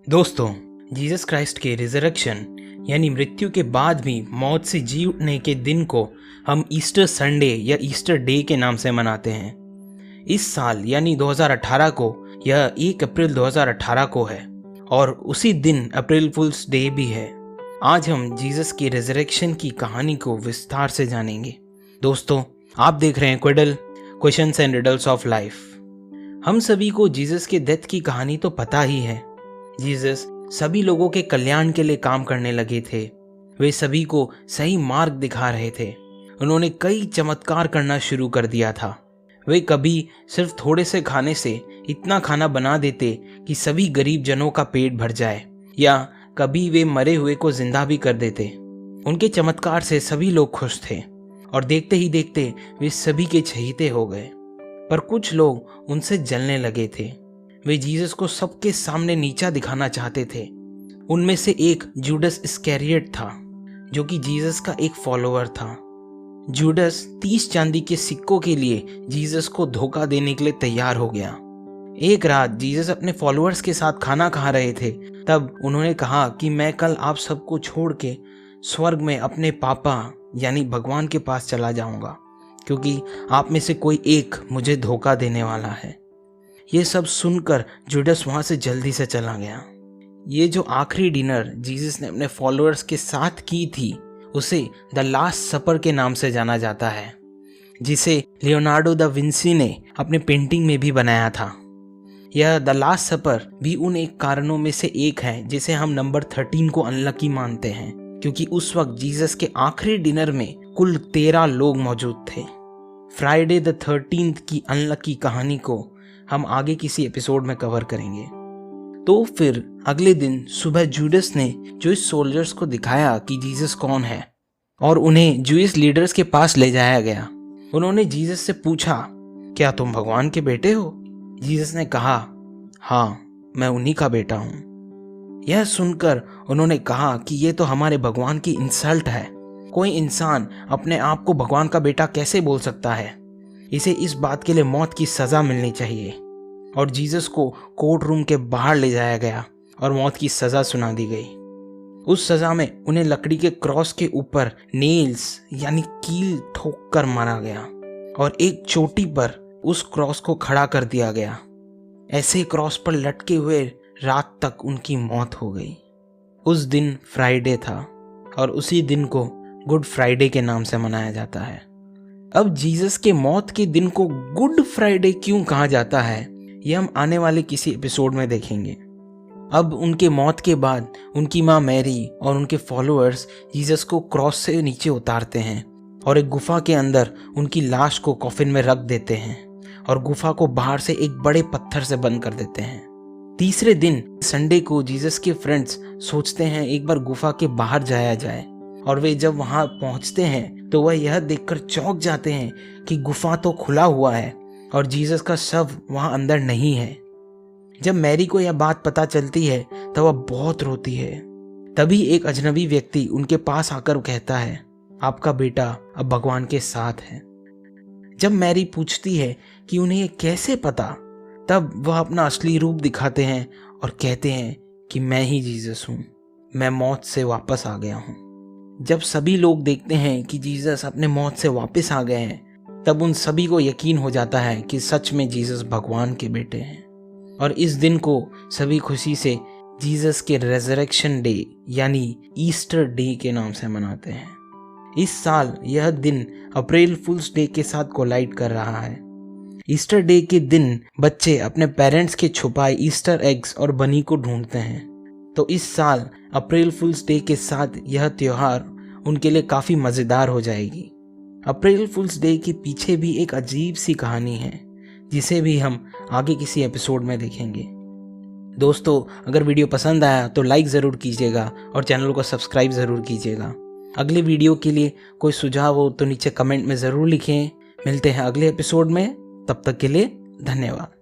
दोस्तों, Jesus Christ के resurrection यानी मृत्यु के बाद भी मौत से जी उठने के दिन को हम ईस्टर संडे या ईस्टर डे के नाम से मनाते हैं। इस साल यानी 2018 को यह 1 अप्रैल 2018 को है और उसी दिन अप्रैल फूल्स डे भी है। आज हम जीसस की रिजरेक्शन की कहानी को विस्तार से जानेंगे। दोस्तों, आप देख रहे हैं quiddle questions and riddles of life. हम सभी को जीसस के डेथ की कहानी तो पता ही है। जीसस सभी लोगों के कल्याण के लिए काम करने लगे थे। वे सभी को सही मार्ग दिखा रहे थे। उन्होंने कई चमत्कार करना शुरू कर दिया था। वे कभी सिर्फ थोड़े से खाने से इतना खाना बना देते कि सभी गरीब जनों का पेट भर जाए, या कभी वे मरे हुए को जिंदा भी कर देते। उनके चमत्कार से सभी लोग खुश थे और देखते ही देखते वे सभी के चहेते हो गए। पर कुछ लोग उनसे जलने लगे थे। वे जीसस को सबके सामने नीचा दिखाना चाहते थे। उनमें से एक जूडस इस्करियोट था, जो कि जीसस का एक फॉलोअर था। जूडस 30 चांदी के सिक्कों के लिए जीसस को धोखा देने के लिए तैयार हो गया। एक रात जीसस अपने फॉलोअर्स के साथ खाना खा रहे थे। तब उन्होंने कहा कि मैं कल आप सबको छोड़ के स्वर्ग में अपने पापा यानी भगवान के पास चला जाऊंगा, क्योंकि आप में से कोई एक मुझे धोखा देने वाला है। ये सब सुनकर जूडस वहां से जल्दी से चला गया। ये जो आखिरी डिनर जीसस ने अपने फॉलोअर्स के साथ की थी, उसे द लास्ट सपर के नाम से जाना जाता है, जिसे लियोनार्डो दा विंसी ने अपने पेंटिंग में भी बनाया था। यह द लास्ट सपर भी उन एक कारणों में से एक है जिसे हम नंबर 13 को अनलकी मानते हैं, क्योंकि उस वक्त जीसस के आखिरी डिनर में कुल 13 लोग मौजूद थे। फ्राइडे द 13th की अनलकी कहानी को हम आगे किसी एपिसोड में कवर करेंगे। तो फिर अगले दिन सुबह जूडस ने जूइश सोल्जर्स को दिखाया कि जीसस कौन है और उन्हें जूइश लीडर्स के पास ले जाया गया। उन्होंने जीसस से पूछा, क्या तुम भगवान के बेटे हो? जीसस ने कहा, हाँ, मैं उन्हीं का बेटा हूँ। यह सुनकर उन्होंने कहा कि यह तो हमारे भगवान की इंसल्ट है। कोई इंसान अपने आप को भगवान का बेटा कैसे बोल सकता है? इसे इस बात के लिए मौत की सजा मिलनी चाहिए। और जीसस को कोर्ट रूम के बाहर ले जाया गया और मौत की सजा सुना दी गई। उस सजा में उन्हें लकड़ी के क्रॉस के ऊपर नेल्स यानी कील ठोक कर मारा गया और एक चोटी पर उस क्रॉस को खड़ा कर दिया गया। ऐसे क्रॉस पर लटके हुए रात तक उनकी मौत हो गई। उस दिन फ्राइडे था और उसी दिन को गुड फ्राइडे के नाम से मनाया जाता है। अब जीसस के मौत के दिन को गुड फ्राइडे क्यों कहा जाता है, यह हम आने वाले किसी एपिसोड में देखेंगे। अब उनके मौत के बाद उनकी माँ मैरी और उनके फॉलोअर्स जीसस को क्रॉस से नीचे उतारते हैं और एक गुफा के अंदर उनकी लाश को कॉफिन में रख देते हैं और गुफा को बाहर से एक बड़े पत्थर से बंद कर देते हैं। तीसरे दिन संडे को जीसस के फ्रेंड्स सोचते हैं एक बार गुफा के बाहर जाया जाए, और वे जब वहां पहुंचते हैं तो वह यह देखकर चौंक जाते हैं कि गुफा तो खुला हुआ है और जीसस का शव वहां अंदर नहीं है। जब मैरी को यह बात पता चलती है तो वह बहुत रोती है। तभी एक अजनबी व्यक्ति उनके पास आकर कहता है, आपका बेटा अब भगवान के साथ है। जब मैरी पूछती है कि उन्हें यह कैसे पता, तब वह अपना असली रूप दिखाते हैं और कहते हैं कि मैं ही जीसस हूँ, मैं मौत से वापस आ गया हूँ। जब सभी लोग देखते हैं कि जीसस अपने मौत से वापस आ गए हैं, तब उन सभी को यकीन हो जाता है कि सच में जीसस भगवान के बेटे हैं। और इस दिन को सभी खुशी से जीसस के रेजरेक्शन डे यानी ईस्टर डे के नाम से मनाते हैं। इस साल यह दिन अप्रैल फूल्स डे के साथ कोलाइड कर रहा है। ईस्टर डे के दिन बच्चे अपने पेरेंट्स के छुपाए ईस्टर एग्स और बनी को ढूंढते हैं। तो इस साल अप्रैल फूल्स डे के साथ यह त्योहार उनके लिए काफ़ी मज़ेदार हो जाएगी। अप्रैल फूल्स डे के पीछे भी एक अजीब सी कहानी है, जिसे भी हम आगे किसी एपिसोड में देखेंगे। दोस्तों, अगर वीडियो पसंद आया तो लाइक ज़रूर कीजिएगा और चैनल को सब्सक्राइब ज़रूर कीजिएगा। अगले वीडियो के लिए कोई सुझाव हो तो नीचे कमेंट में ज़रूर लिखें। मिलते हैं अगले एपिसोड में, तब तक के लिए धन्यवाद।